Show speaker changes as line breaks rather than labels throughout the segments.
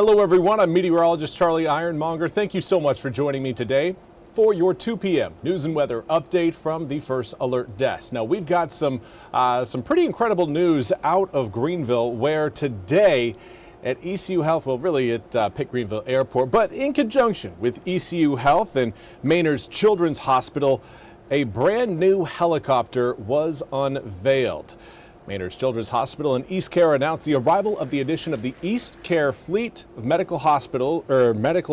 Hello everyone, I'm Meteorologist Charlie Ironmonger. Thank you so much for joining me today for your 2 p.m. news and weather update from the First Alert Desk. Now we've got some pretty incredible news out of Greenville, where today at ECU Health, well really at Pitt Greenville Airport, but in conjunction with ECU Health and Maynard's Children's Hospital, a brand new helicopter was unveiled. Maynard's Children's Hospital and East Care announced the arrival of the addition of the East Care fleet of medical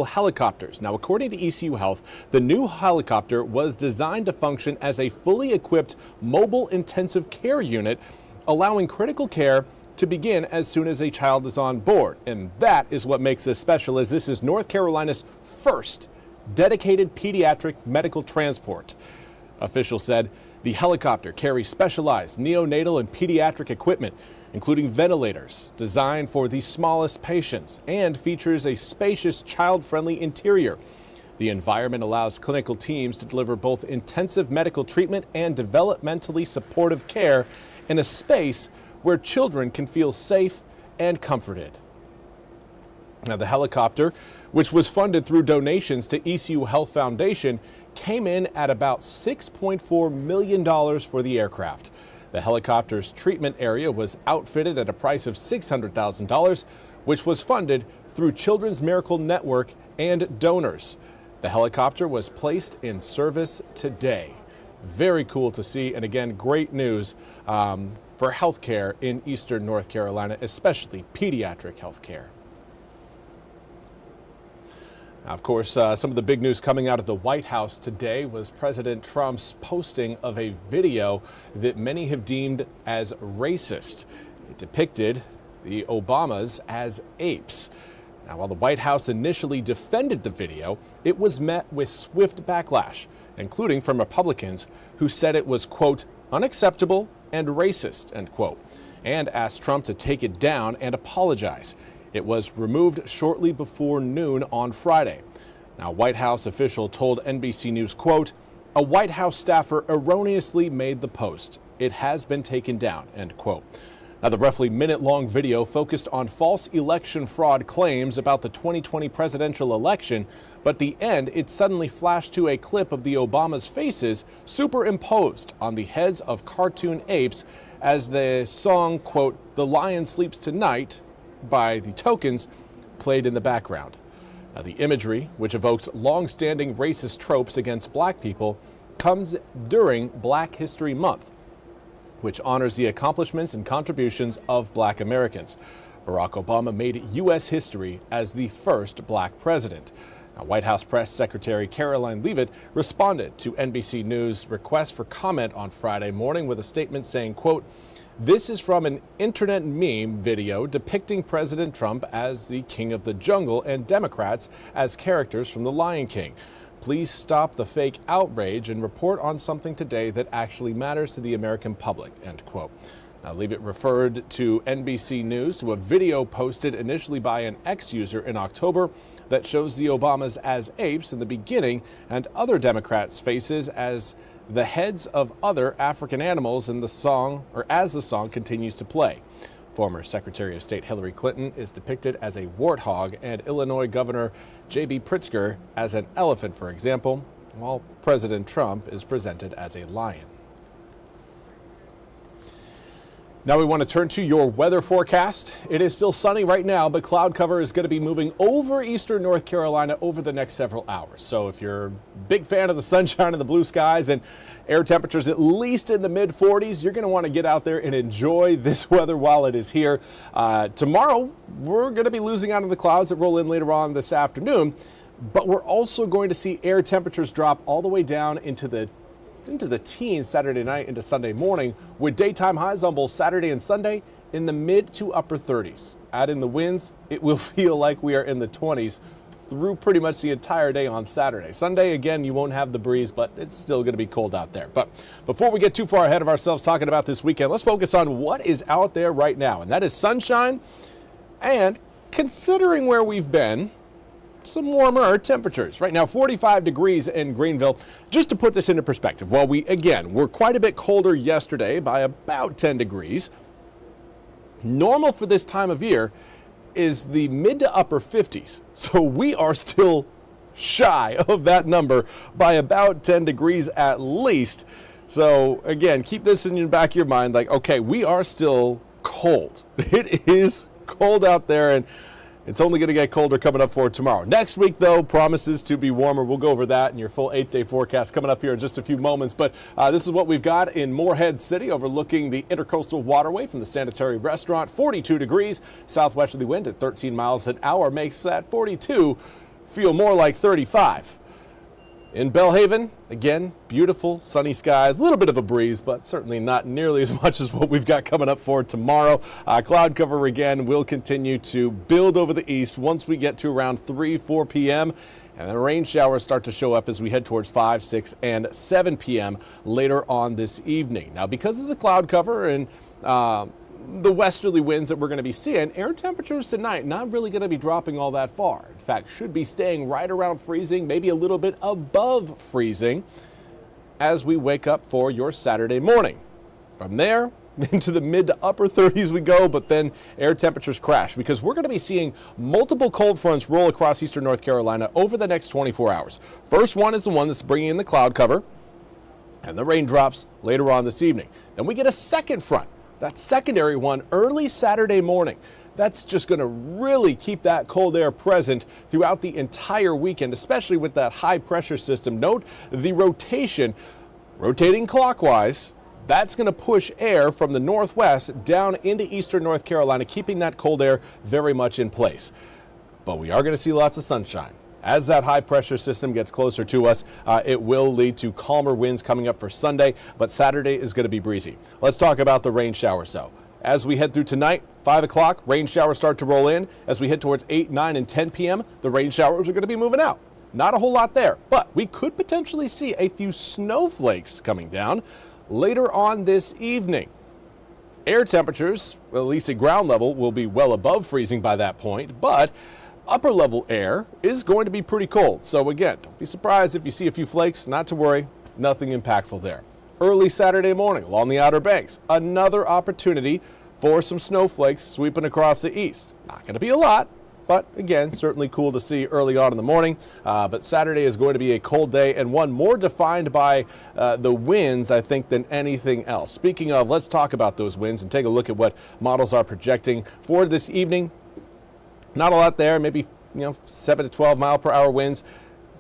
helicopters. Now, according to ECU Health, the new helicopter was designed to function as a fully equipped mobile intensive care unit, allowing critical care to begin as soon as a child is on board. And that is what makes this special, as this is North Carolina's first dedicated pediatric medical transport. Officials said the helicopter carries specialized neonatal and pediatric equipment, including ventilators designed for the smallest patients, and features a spacious child-friendly interior. The environment allows clinical teams to deliver both intensive medical treatment and developmentally supportive care in a space where children can feel safe and comforted. Now, the helicopter, which was funded through donations to ECU Health Foundation, came in at about $6.4 million for the aircraft. The helicopter's treatment area was outfitted at a price of $600,000, which was funded through Children's Miracle Network and donors. The helicopter was placed in service today. Very cool to see, and again, great news for healthcare in Eastern North Carolina, especially pediatric healthcare. Of course, some of the big news coming out of the White House today was President Trump's posting of a video that many have deemed as racist. It depicted the Obamas as apes. Now, while the White House initially defended the video, it was met with swift backlash, including from Republicans who said it was, quote, unacceptable and racist, end quote, and asked Trump to take it down and apologize. It was removed shortly before noon on Friday. Now, White House official told NBC News, quote, a White House staffer erroneously made the post. It has been taken down, end quote. Now, the roughly minute-long video focused on false election fraud claims about the 2020 presidential election, but at the end, it suddenly flashed to a clip of the Obamas' faces superimposed on the heads of cartoon apes as the song, quote, The Lion Sleeps Tonight, by the Tokens, played in the background. Now, the imagery, which evokes long-standing racist tropes against black people, comes during Black History Month, which honors the accomplishments and contributions of black Americans. Barack Obama made U.S. history as the first black president. Now, White House Press Secretary Caroline Leavitt responded to NBC News' request for comment on Friday morning with a statement saying, quote, this is from an internet meme video depicting President Trump as the king of the jungle and Democrats as characters from The Lion King. Please stop the fake outrage and report on something today that actually matters to the American public, end quote. Now, Leavitt referred to NBC News to a video posted initially by an X user in October that shows the Obamas as apes in the beginning and other Democrats' faces as the heads of other African animals in the song, or as the song continues to play. Former Secretary of State Hillary Clinton is depicted as a warthog, and Illinois Governor J.B. Pritzker as an elephant, for example, while President Trump is presented as a lion. Now we want to turn to your weather forecast. It is still sunny right now, but cloud cover is going to be moving over eastern North Carolina over the next several hours. So if you're a big fan of the sunshine and the blue skies and air temperatures at least in the mid-40s, you're going to want to get out there and enjoy this weather while it is here. Tomorrow, we're going to be losing out on the clouds that roll in later on this afternoon, but we're also going to see air temperatures drop all the way down into the teens Saturday night into Sunday morning, with daytime highs on both Saturday and Sunday in the mid to upper 30s. Add in the winds, it will feel like we are in the 20s through pretty much the entire day on Saturday. Sunday, again, you won't have the breeze, but it's still going to be cold out there. But before we get too far ahead of ourselves talking about this weekend, let's focus on what is out there right now, and that is sunshine and, considering where we've been, some warmer temperatures. Right now, 45 degrees in Greenville. Just to put this into perspective, while we're quite a bit colder yesterday by about 10 degrees, normal for this time of year is the mid to upper 50s. So we are still shy of that number by about 10 degrees at least. So again, keep this in the back of your mind, like, okay, we are still cold. It is cold out there, and it's only going to get colder coming up for tomorrow. Next week, though, promises to be warmer. We'll go over that in your full 8-day forecast coming up here in just a few moments. But this is what we've got in Morehead City, overlooking the Intercoastal Waterway from the Sanitary Restaurant. 42 degrees, southwesterly wind at 13 miles an hour makes that 42 feel more like 35. In Belhaven, again, beautiful sunny skies, a little bit of a breeze, but certainly not nearly as much as what we've got coming up for tomorrow. Cloud cover again will continue to build over the east once we get to around 4 p.m. And the rain showers start to show up as we head towards 5, 6, and 7 p.m. later on this evening. Now, because of the cloud cover and the westerly winds that we're going to be seeing, air temperatures tonight not really going to be dropping all that far. In fact, should be staying right around freezing, maybe a little bit above freezing as we wake up for your Saturday morning. From there, into the mid to upper 30s we go, but then air temperatures crash because we're going to be seeing multiple cold fronts roll across eastern North Carolina over the next 24 hours. First one is the one that's bringing in the cloud cover and the raindrops later on this evening. Then we get a second front. That secondary one early Saturday morning. That's just going to really keep that cold air present throughout the entire weekend, especially with that high pressure system. Note the rotating clockwise. That's going to push air from the northwest down into eastern North Carolina, keeping that cold air very much in place. But we are going to see lots of sunshine. As that high pressure system gets closer to us, it will lead to calmer winds coming up for Sunday, but Saturday is going to be breezy. Let's talk about the rain showers, though. As we head through tonight, 5 o'clock, rain showers start to roll in. As we head towards 8, 9, and 10 p.m., the rain showers are going to be moving out. Not a whole lot there, but we could potentially see a few snowflakes coming down later on this evening. Air temperatures, well, at least at ground level, will be well above freezing by that point, but upper level air is going to be pretty cold. So again, don't be surprised if you see a few flakes. Not to worry, nothing impactful there. Early Saturday morning along the Outer Banks, another opportunity for some snowflakes sweeping across the east. Not going to be a lot, but again, certainly cool to see early on in the morning. But Saturday is going to be a cold day, and one more defined by the winds, I think, than anything else. Speaking of, let's talk about those winds and take a look at what models are projecting for this evening. Not a lot there, maybe 7 to 12 mile per hour winds.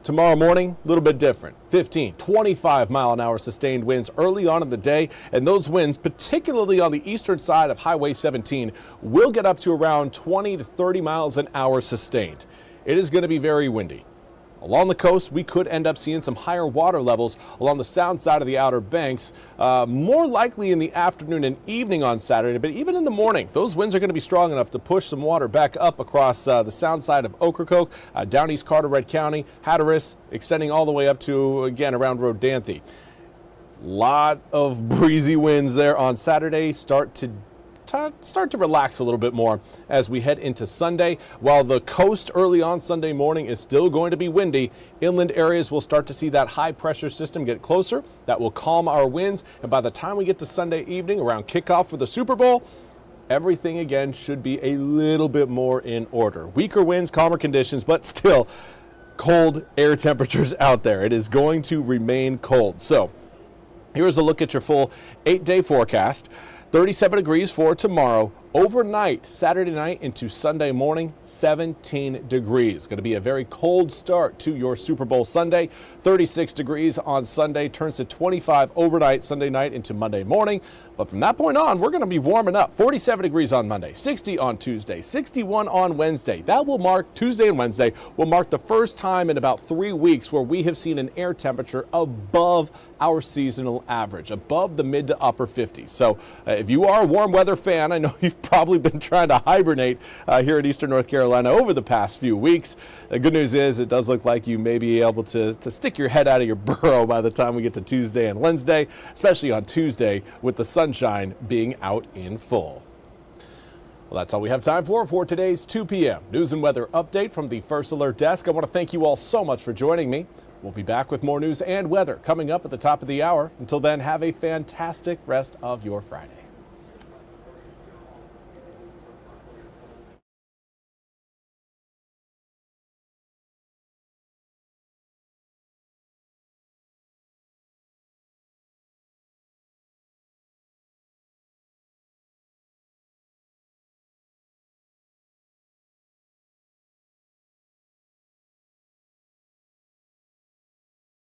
Tomorrow morning, a little bit different. 15, 25 mile an hour sustained winds early on in the day. And those winds, particularly on the eastern side of Highway 17, will get up to around 20 to 30 miles an hour sustained. It is going to be very windy. Along the coast, we could end up seeing some higher water levels along the south side of the Outer Banks, more likely in the afternoon and evening on Saturday, but even in the morning, those winds are going to be strong enough to push some water back up across the sound side of Ocracoke, down East Carteret County, Hatteras, extending all the way up to, again, around Rodanthe. Lot of breezy winds there on Saturday. Start to relax a little bit more as we head into Sunday. While the coast early on Sunday morning is still going to be windy, inland areas will start to see that high pressure system get closer. That will calm our winds, and by the time we get to Sunday evening around kickoff for the Super Bowl, everything again should be a little bit more in order. Weaker winds, calmer conditions, but still cold air temperatures out there. It is going to remain cold. So here's a look at your full 8-day forecast. 37 degrees for tomorrow. Overnight, Saturday night into Sunday morning, 17 degrees. Going to be a very cold start to your Super Bowl Sunday. 36 degrees on Sunday, turns to 25 overnight Sunday night into Monday morning. But from that point on, we're going to be warming up. 47 degrees on Monday, 60 on Tuesday, 61 on Wednesday. That will mark, Tuesday and Wednesday, will mark the first time in about 3 weeks where we have seen an air temperature above our seasonal average, above the mid to upper 50s. So if you are a warm weather fan, I know you've probably been trying to hibernate here in eastern North Carolina over the past few weeks. The good news is it does look like you may be able to stick your head out of your burrow by the time we get to Tuesday and Wednesday, especially on Tuesday with the sunshine being out in full. Well, that's all we have time for today's 2 p.m. news and weather update from the First Alert Desk. I want to thank you all so much for joining me. We'll be back with more news and weather coming up at the top of the hour. Until then, have a fantastic rest of your Friday.